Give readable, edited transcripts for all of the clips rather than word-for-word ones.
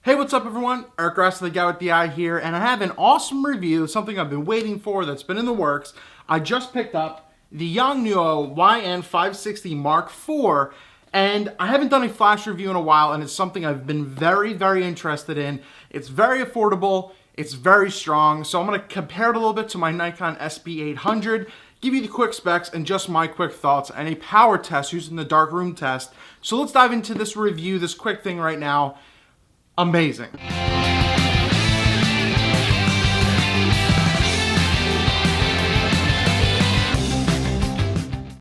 Hey, what's up everyone? Eric Rossi, the guy with the eye here, and I have an awesome review, something I've been waiting for that's been in the works. I just picked up the Yongnuo YN-560 Mark IV, and I haven't done a flash review in a while, and it's something I've been very interested in. It's very affordable, it's very strong, so I'm going to compare it a little bit to my Nikon SB800, give you the quick specs and just my quick thoughts, and a power test using the darkroom test. So let's dive into this review, this quick thing right now. Amazing.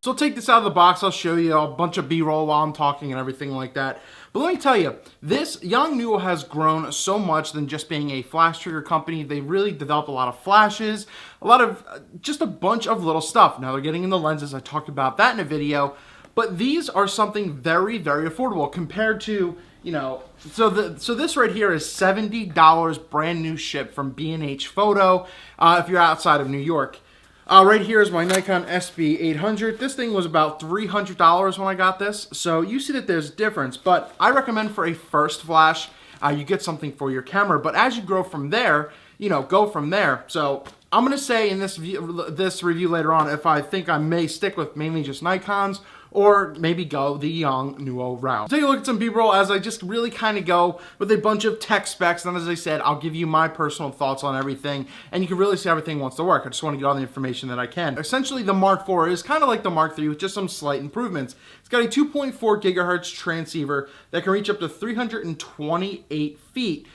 So I'll take this out of the box, I'll show you a bunch of B-roll while I'm talking and everything like that. But let me tell you, this Yongnuo has grown so much than just being a flash trigger company. They really developed a lot of flashes, just a bunch of little stuff. Now they're getting into lenses, I talked about that in a video, but these are something very affordable compared to, you know, so this right here is $70 brand new ship from B&H Photo if you're outside of New York. Right here is my Nikon SB800. This thing was about $300 when I got this, so you see that there's a difference, but I recommend for a first flash, you get something for your camera, but as you grow from there, you know, go from there. So I'm going to say in this review later on if I think I may stick with mainly just Nikons or maybe go the Yongnuo route. Take a look at some B-roll as I just really kind of go with a bunch of tech specs, and as I said, I'll give you my personal thoughts on everything, and you can really see everything wants to work. I just want to get all the information that I can. Essentially, the Mark IV is kind of like the Mark III with just some slight improvements. It's got a 2.4 gigahertz transceiver that can reach up to 328 feet.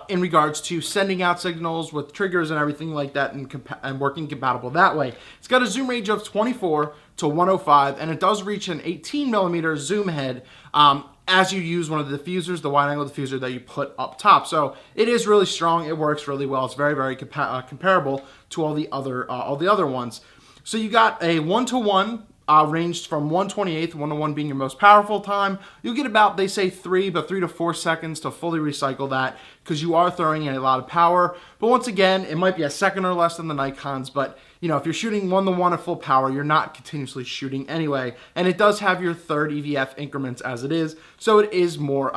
In regards to sending out signals with triggers and everything like that and working compatible that way. It's got a zoom range of 24 to 105 and it does reach an 18mm zoom head as you use one of the diffusers, the wide angle diffuser that you put up top. So it is really strong, it works really well, it's very comparable to all the other ones. So you got a 1-to-1 ranged from 1/28, 1-to-1 being your most powerful time. You'll get about, they say 3 to 4 seconds to fully recycle that because you are throwing in a lot of power. But once again, it might be a second or less than the Nikons, but you know, if you're shooting 1-to-1 at full power, you're not continuously shooting anyway. And it does have your third EVF increments as it is, so it is more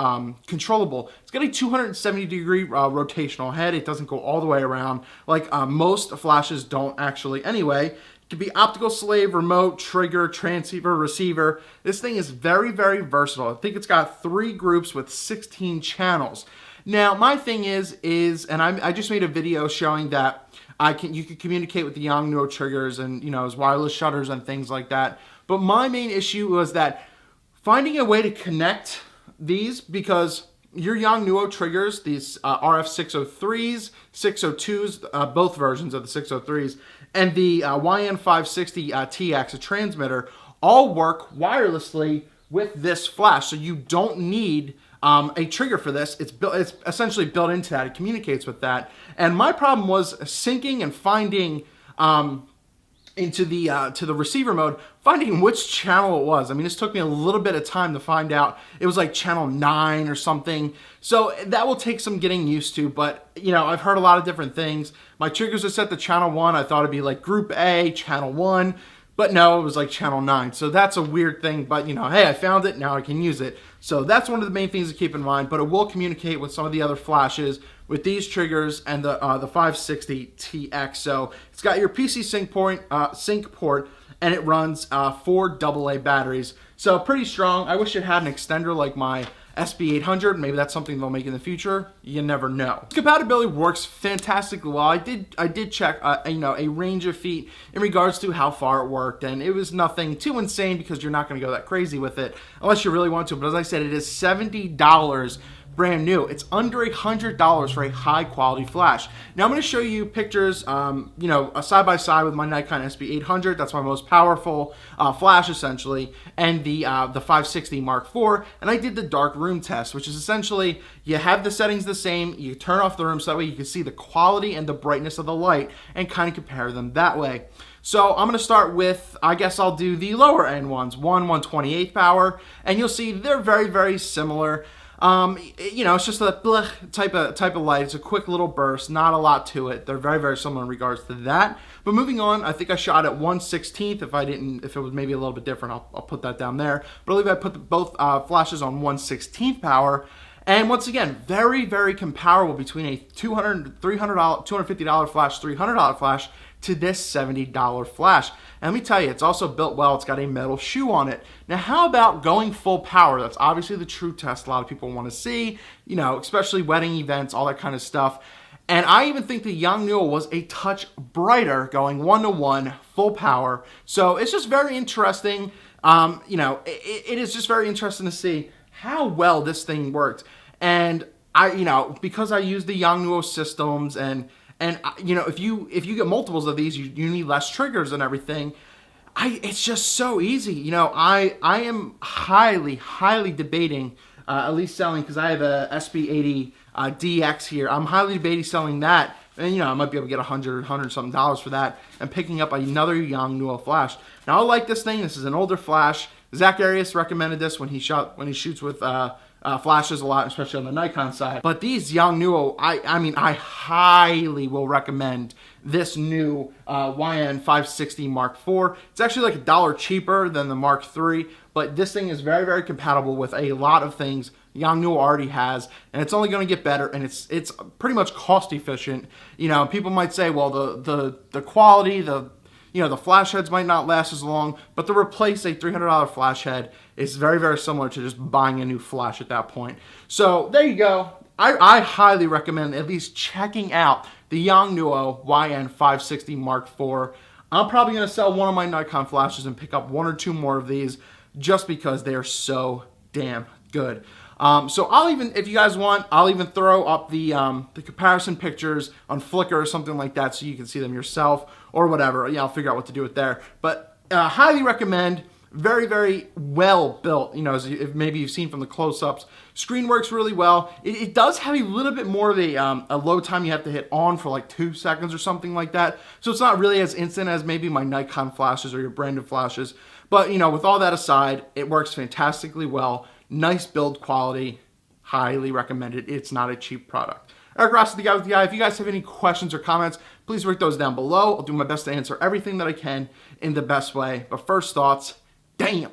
controllable. It's got a 270-degree rotational head. It doesn't go all the way around like most flashes don't actually anyway. It can be optical slave, remote, trigger, transceiver, receiver. This thing is very versatile. I think it's got 3 groups with 16 channels. Now, my thing is and I just made a video showing that you can communicate with the Yongnuo triggers and, you know, as wireless shutters and things like that. But my main issue was that finding a way to connect these, because your Yongnuo triggers, these RF603s, 602s, both versions of the 603s, and the YN-560 TX, a transmitter, all work wirelessly with this flash. So you don't need a trigger for this. It's essentially built into that. It communicates with that. And my problem was syncing and finding into the to the receiver mode, finding which channel it was. I mean, this took me a little bit of time to find out. It was like channel 9 or something. So that will take some getting used to, but you know, I've heard a lot of different things. My triggers are set to channel 1. I thought it'd be like group A, channel 1. But no, it was like channel 9. So that's a weird thing, but you know, hey, I found it, now I can use it. So that's one of the main things to keep in mind, but it will communicate with some of the other flashes with these triggers and the 560 TX. So it's got your PC sync port, and it runs 4 AA batteries. So pretty strong. I wish it had an extender like my SB800. Maybe that's something they'll make in the future. You never know. Compatibility works fantastically well. I did check you know, a range of feet in regards to how far it worked, and it was nothing too insane because you're not going to go that crazy with it unless you really want to. But as I said, it is $70 brand new. It's under $100 for a high quality flash. Now I'm going to show you pictures, you know, side by side with my Nikon SB800. That's my most powerful flash essentially, and the 560 Mark IV. And I did the dark room test, which is essentially you have the settings the same. You turn off the room so that way you can see the quality and the brightness of the light and kind of compare them that way. So I'm going to start with, I guess I'll do the lower end ones, 1/128th power, and you'll see they're very similar. You know, it's just a bleh type of light. It's a quick little burst, not a lot to it. They're very similar in regards to that. But moving on, I think I shot at 1/16th. If it was maybe a little bit different, I'll put that down there. But I believe I put both flashes on 1/16th power. And once again, very, very comparable between a $200, $300, $250 flash, $300 flash to this $70 flash. And let me tell you, it's also built well. It's got a metal shoe on it. Now, how about going full power? That's obviously the true test a lot of people want to see, you know, especially wedding events, all that kind of stuff. And I even think the Yongnuo was a touch brighter going 1-to-1 full power. So it's just very interesting. You know, it is just very interesting to see how well this thing worked. And you know, because I use the Yongnuo systems and you know, if you get multiples of these, you need less triggers and everything. It's just so easy. You know, I am highly debating at least selling, because I have a SB80 DX here. I'm highly debating selling that, and you know, I might be able to get $100 something for that, and picking up another Yongnuo flash. Now, I like this thing. This is an older flash. Zach Arias recommended this when he shoots with flashes a lot, especially on the Nikon side. But these Yongnuo, I mean, I highly will recommend this new YN-560 Mark IV. It's actually like $1 cheaper than the Mark III, but this thing is very, very compatible with a lot of things Yongnuo already has, and it's only going to get better, and it's pretty much cost efficient. You know, people might say, well, the quality, you know, the flash heads might not last as long, but to replace a $300 flash head is very, very similar to just buying a new flash at that point. So there you go. I highly recommend at least checking out the Yongnuo YN-560 Mark IV. I'm probably going to sell one of my Nikon flashes and pick up 1 or 2 more of these just because they are so damn good. So I'll even, if you guys want, I'll even throw up the comparison pictures on Flickr or something like that so you can see them yourself or whatever. Yeah, I'll figure out what to do with there. But highly recommend. Very, very well built. You know, as if maybe you've seen from the close-ups. Screen works really well. It does have a little bit more of a load time you have to hit on for like 2 seconds or something like that. So it's not really as instant as maybe my Nikon flashes or your branded flashes. But, you know, with all that aside, it works fantastically well. Nice build quality. Highly recommended. It's not a cheap product. Eric Rossi, the guy with the eye. If you guys have any questions or comments, please write those down below. I'll do my best to answer everything that I can in the best way. But first thoughts, damn.